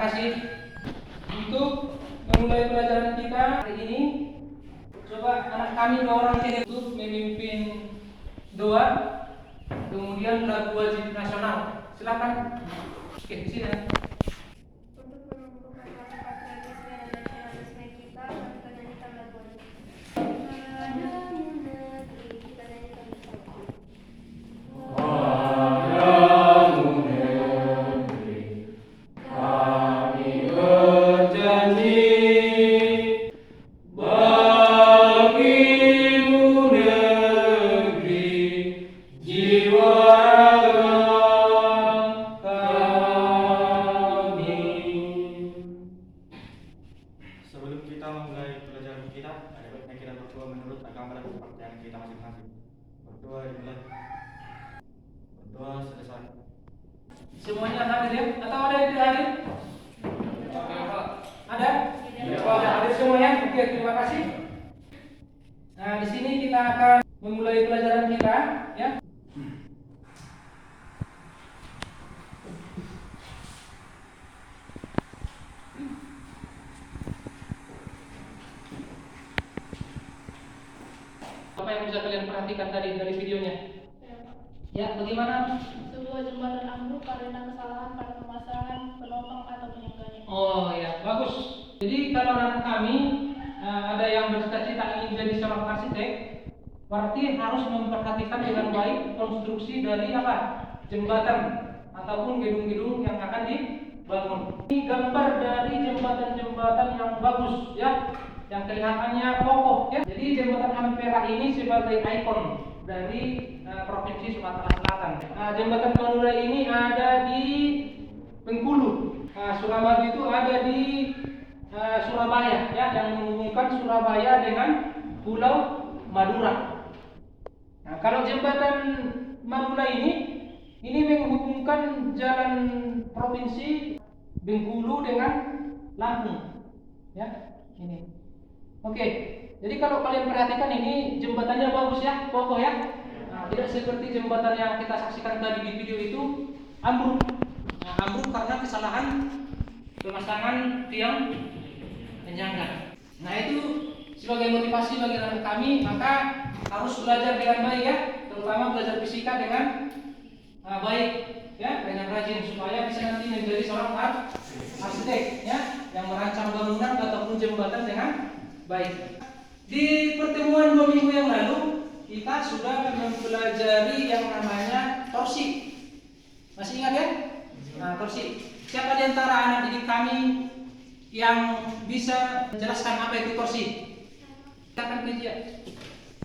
kasih. Untuk memulai pelajaran kita hari ini, coba anak kami 2 orang ini untuk memimpin doa, kemudian lagu wajib nasional. Silakan. Oke, di sini ya. Untuk menumbuhkan rasa patriotisme dan nasionalisme kita, mari kita nyanyikan lagu wajib. Padamu negeri, kita nyanyikan bersama. Sebelum kita memulai pelajaran kita, ada baiknya kita berdoa menurut agama dan kepercayaan kita masing-masing. Berdoa dimulai. Berdoa selesai. Semuanya hadir ya? Atau ada yang tidak hadir? Ada? Ada hadir semuanya. Oke, terima kasih. Nah, di sini kita akan memulai pelajaran kita, ya. Apa yang bisa kalian perhatikan tadi dari videonya? Ya, bagaimana? Sebuah jembatan ambruk karena kesalahan pada pemasangan penopang atau penyangganya. Oh ya, bagus. Jadi kalau anak kami ada yang bercita-cita ingin jadi seorang arsitek, berarti harus memperhatikan dengan baik konstruksi dari apa? Jembatan ataupun gedung-gedung yang akan dibangun. Ini gambar dari jembatan-jembatan yang bagus, ya, yang kelihatannya kokoh, ya. Jadi jembatan Ampera ini sebagai ikon dari provinsi Sumatera Selatan. Jembatan Madura ini ada di Bengkulu. Suramadu itu ada di Surabaya, ya, yang menghubungkan Surabaya dengan Pulau Madura. Nah, kalau jembatan Madura ini menghubungkan jalan provinsi Bengkulu dengan Lampung, ya, ini. Oke, jadi kalau kalian perhatikan ini jembatannya bagus ya, kokoh ya. Nah, tidak seperti jembatan yang kita saksikan tadi di video itu ambruk. Nah, ambruk karena kesalahan pemasangan tiang penyangga. Nah, itu sebagai motivasi bagi anak kami, maka harus belajar dengan baik ya, terutama belajar fisika dengan baik ya, dengan rajin supaya bisa nanti menjadi seorang arsitek ya, yang merancang bangunan ataupun jembatan dengan baik. Di pertemuan 2 minggu yang lalu kita sudah mempelajari yang namanya torsi. Masih ingat ya? Nah, torsi. Siapa di antara anak didik kami yang bisa menjelaskan apa itu torsi? Silakan Ketia.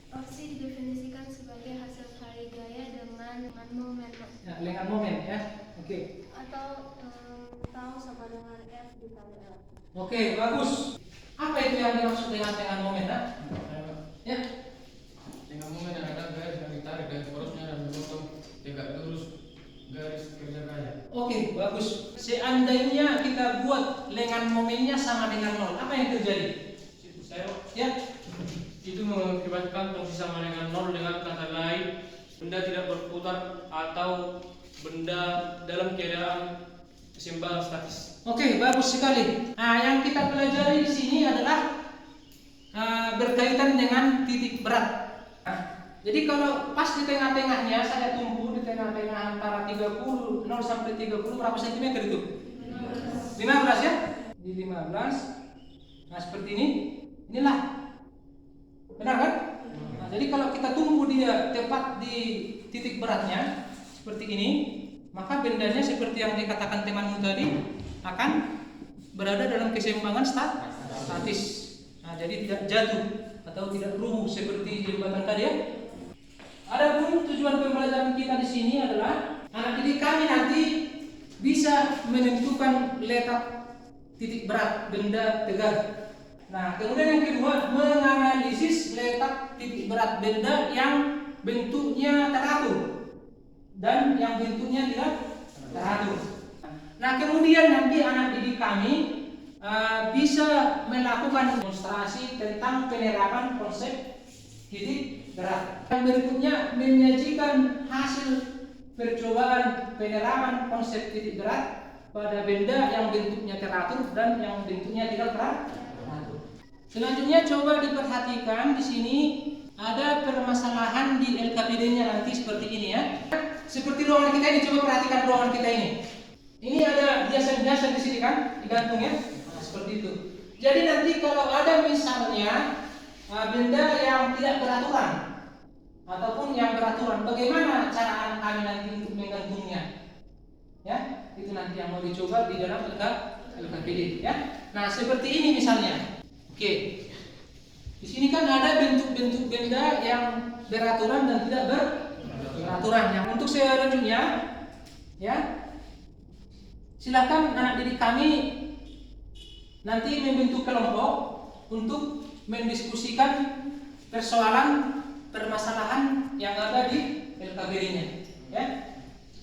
Torsi didefinisikan sebagai hasil cari gaya dengan momen Ya, dengan momen ya. Oke. atau tau sama dengan F dikali L. Oke, bagus. Apa itu yang dimaksud dengan momen? Ya. Dengan momen yang ada garis yang ditarik dari porosnya dan memotong tegak lurus garis kerja gaya. Oke, bagus. Seandainya kita buat lengan momennya sama dengan 0, apa yang terjadi? Saya Ya. itu mengakibatkan posisi sama dengan 0, dengan kata lain benda tidak berputar atau benda dalam keadaan keseimbangan statis. Oke, bagus sekali. Nah, yang kita pelajari di sini adalah berkaitan dengan titik berat. Nah, jadi kalau pas di tengah-tengahnya saya tumpu di tengah-tengah antara 30 0 sampai 30 berapa sentimeter itu? 15 ya? Di 15. Nah, seperti ini. Inilah. Benar kan? Nah, jadi kalau kita tumpu dia tepat di titik beratnya seperti ini, maka bendanya seperti yang dikatakan temanmu tadi akan berada dalam keseimbangan statis. Nah, jadi tidak jatuh atau tidak rubuh seperti jembatan tadi ya. Adapun tujuan pembelajaran kita di sini adalah anak didik kami nanti bisa menentukan letak titik berat benda tegak. Nah, kemudian yang kedua, menganalisis letak titik berat benda yang bentuknya teratur dan yang bentuknya tidak teratur. Nah, kemudian nanti anak didik kami bisa melakukan demonstrasi tentang penerapan konsep titik berat. Yang berikutnya menyajikan hasil percobaan penerapan konsep titik berat pada benda yang bentuknya teratur dan yang bentuknya tidak teratur. Selanjutnya coba diperhatikan di sini ada permasalahan di LKPD-nya nanti seperti ini ya. Seperti ruangan kita ini, coba perhatikan ruangan kita ini. Ini ada hiasan-hiasan di sini kan, digantung ya. Nah, seperti itu. Jadi nanti kalau ada misalnya benda yang tidak beraturan ataupun yang beraturan, bagaimana cara kami nanti untuk menggantungnya? Ya, itu nanti yang mau dicoba di dalam LKPD ya. Nah, seperti ini misalnya. Oke. Di sini kan ada bentuk-bentuk benda yang beraturan dan tidak beraturan. Yang untuk selanjutnya ya, silakan anak didik kami nanti membentuk kelompok untuk mendiskusikan permasalahan yang ada di LKPD-nya ya.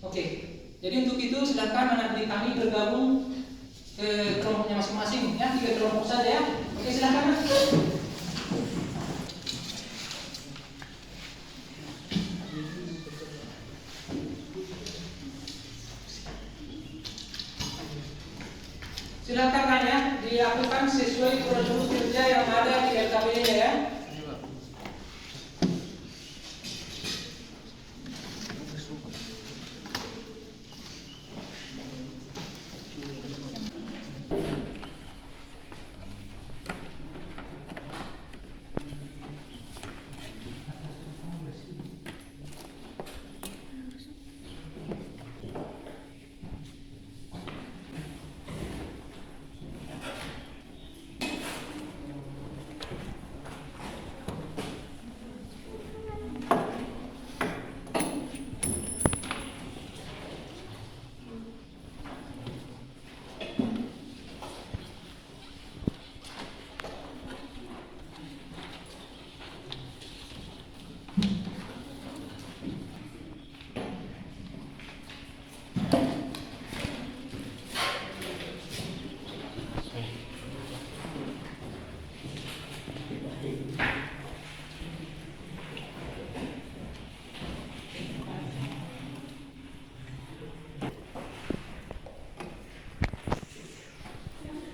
Oke. Jadi untuk itu silakan anak didik kami bergabung ke kelompoknya masing-masing ya, 3 kelompok saja ya. Oke, silakan. Silakan ya, dilakukan sesuai prosedur kerja yang ada di LKPD-nya ya.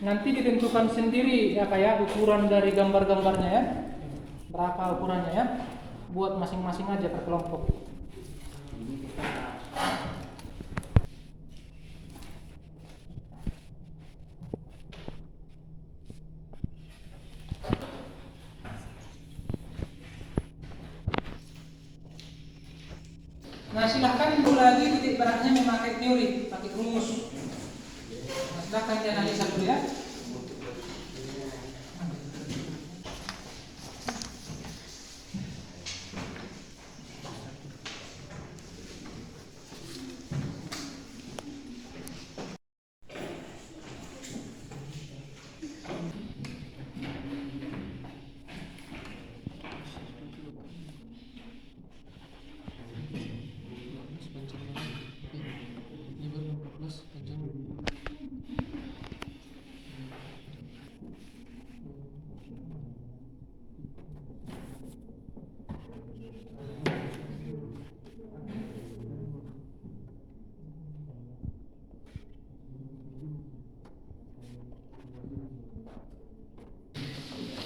Nanti ditentukan sendiri ya kayak ukuran dari gambar-gambarnya ya. Berapa ukurannya ya? Buat masing-masing aja per kelompok. Nah, silahkan dulu lagi titik beratnya memakai teori, pakai rumus. Nah, silahkan dianalisa dulu ya.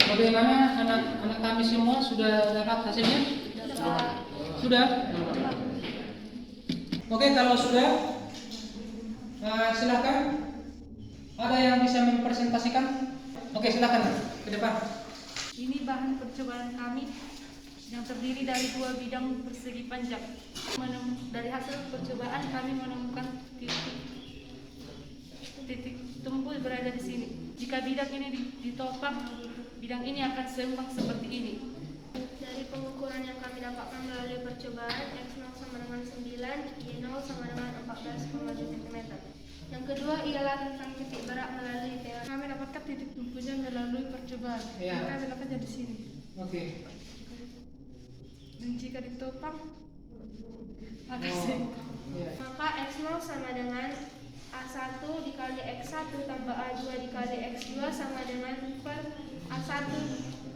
Bagaimana anak-anak kami semua sudah dapat hasilnya? Sudah? Oke, kalau sudah, silakan. Ada yang bisa mempresentasikan? Oke, silakan ke depan. Ini bahan percobaan kami yang terdiri dari 2 bidang persegi panjang. Dari hasil percobaan kami menemukan titik tembus berada di sini. Jika bidang ini ditopang, bidang ini akan seimbang seperti ini. Dari pengukuran yang kami dapatkan melalui percobaan, X0 sama dengan 9, Y0 sama dengan 14,7 cm. Yang kedua ialah tentang titik berat melalui teori. Kami dapatkan titik tumpunya melalui percobaan. Ya. Kami dapatnya di sini. Oke. Dan jika ditopang, akan seimbang. Ya. Maka X0 sama dengan A1 dikali X1 tambah A2 dikali X2 sama dengan per A1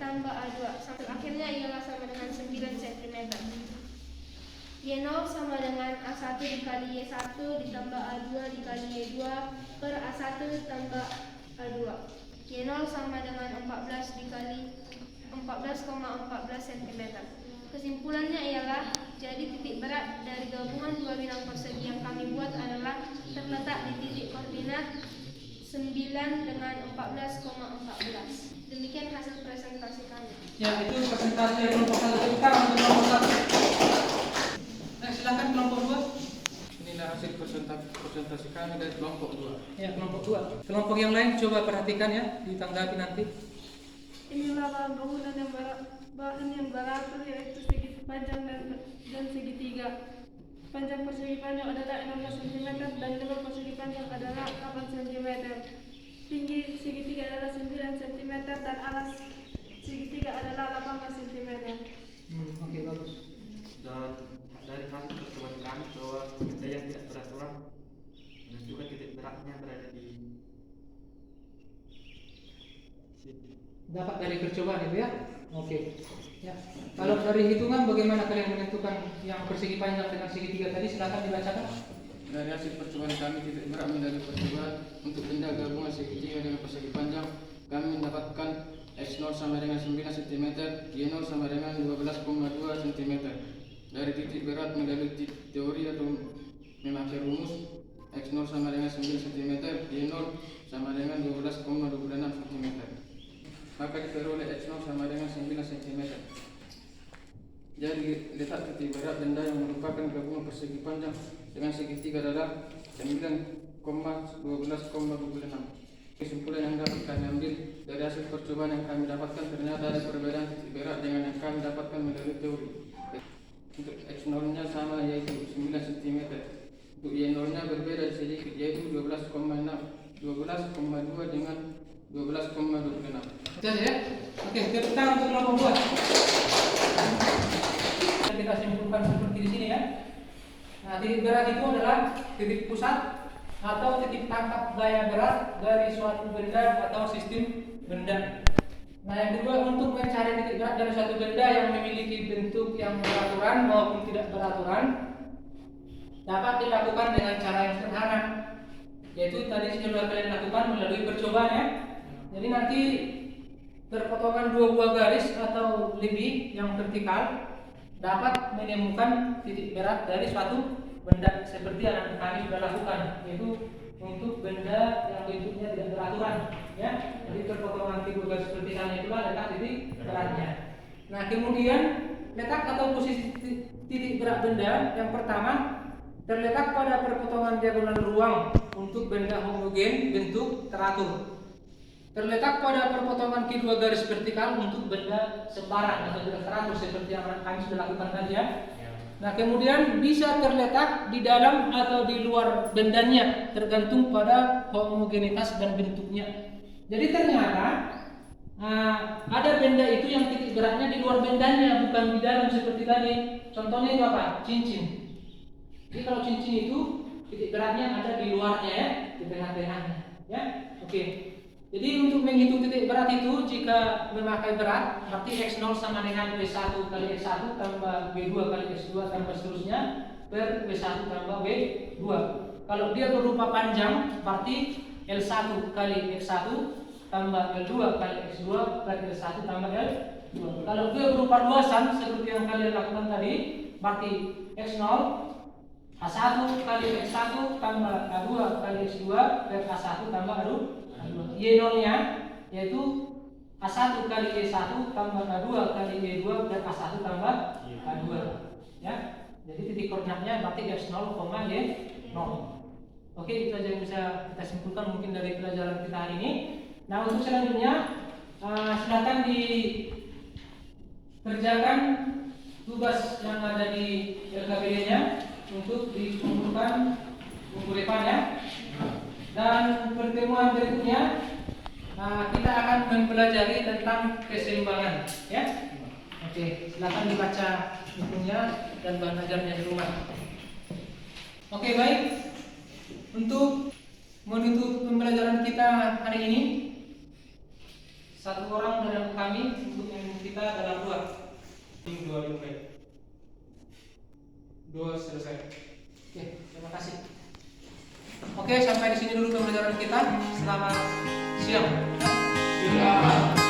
tambah A2. Sampai akhirnya ialah sama dengan 9 cm. Y0 sama dengan A1 dikali Y1 ditambah A2 dikali Y2 per A1 tambah A2. Y0 sama dengan 14 dikali 14,14 cm. Kesimpulannya ialah, jadi titik berat dari gabungan dua bidang persegi yang kami buat adalah terletak di titik koordinat 9 dengan 14,14. Demikian hasil presentasi kami. Ya, itu presentasi kelompok 1 kita untuk kelompok 1. Nah, silakan kelompok 2. Inilah hasil presentasi kami dari kelompok 2. Ya, kelompok 2. Kelompok yang lain coba perhatikan ya, ditanggapi nanti. Inilah bahan bangunan yang beratur, yaitu segi panjang dan segitiga. Panjang persegi panjang adalah 16 cm dan lebar persegi panjang adalah 8 cm. Tinggi segitiga adalah 9 cm dan alas segitiga adalah 18 cm. Oke, bagus. Dan dari hasil percobaan kami bahwa benda yang tidak beraturan dan juga titik beratnya berada di Dapat dari percobaan itu ya. Oke. Ya. Kalau dari hitungan bagaimana kalian menentukan yang persegi panjang dengan segitiga tadi? Silakan dibacakan. Dari hasil percobaan kami titik berat menjadi percobaan untuk benda gabungan segitiga dengan persegi panjang, kami mendapatkan X0 sama dengan 9 cm, Y0 sama dengan 12,2 cm. Dari titik berat melalui teori atau memakai rumus, X0 sama dengan 9 cm, Y0 sama dengan 12,26 cm. Maka diperoleh X0 sama dengan 9 cm. Jadi letak titik berat benda yang merupakan gabungan persegi panjang dengan segitiga adalah 9,12,26. Kesimpulan yang dapat kami ambil dari hasil percobaan yang kami dapatkan, ternyata ada perbedaan titik berat dengan yang kami dapatkan melalui teori. Untuk X0-nya sama, yaitu 9 cm. Untuk Y0-nya berbeda sedikit, yaitu 12,2 dengan 12,26. Itu saja ya. Oke, tepuk tangan untuk kelompok 2. Kita simpulkan seperti di sini ya. Nah, titik berat itu adalah titik pusat atau titik tangkap gaya berat dari suatu benda atau sistem benda. Nah, yang kedua, untuk mencari titik berat dari suatu benda yang memiliki bentuk yang beraturan maupun tidak beraturan dapat dilakukan dengan cara yang sederhana, yaitu tadi sudah kalian lakukan melalui percobaan ya. Jadi nanti terpotongan dua buah garis atau lebih yang vertikal dapat menemukan titik berat dari suatu benda seperti yang kami sudah lakukan, yaitu untuk benda yang bentuknya tidak beraturan ya. Jadi terpotongan tiga garis vertikalnya itulah letak titik beratnya. Nah, kemudian letak atau posisi titik berat benda yang pertama terletak pada perpotongan diagonal ruang untuk benda homogen bentuk teratur. Terletak pada perpotongan kedua garis vertikal untuk benda sembarang atau tidak teratur seperti yang kami sudah lakukan tadi ya. Nah, kemudian bisa terletak di dalam atau di luar bendanya tergantung pada homogenitas dan bentuknya. Jadi ternyata ada benda itu yang titik beratnya di luar bendanya, bukan di dalam seperti tadi. Contohnya itu apa? Cincin. Jadi kalau cincin itu titik beratnya ada di luarnya ya, di tengah-tengahnya ya. Oke. Jadi untuk menghitung titik berat itu jika memakai berat, berarti X0 sama dengan W1 kali X1 tambah W2 kali X2 tambah seterusnya per W1 tambah W2. Kalau dia berupa panjang, berarti L1 kali X1 tambah L2 kali X2 kali L1 tambah L2. Kalau dia berupa luasan seperti yang kalian lakukan tadi, berarti X0 A1 kali X1 tambah A2 kali X2 per A1 tambah A2. Y0-nya yaitu A1 kali Y1 tambah A2 kali Y2 dan A1 tambah A2 ya. Jadi titik koordinatnya berarti X0, Y0. Oke, itu aja yang bisa kita simpulkan mungkin dari pelajaran kita hari ini. Nah, untuk selanjutnya silakan dikerjakan tugas yang ada di LKPD-nya untuk dikumpulkan minggu depan ya. Dan pertemuan berikutnya kita akan mempelajari tentang keseimbangan ya. Oke, silakan dibaca bukunya dan bahan ajarnya di rumah. Oke, baik. Untuk menutup pembelajaran kita hari ini, satu orang dari kami untuk kita dalam dua. 2 selesai. Oke, terima kasih. Oke, sampai di sini dulu pembelajaran kita. Selamat siang. Silakan.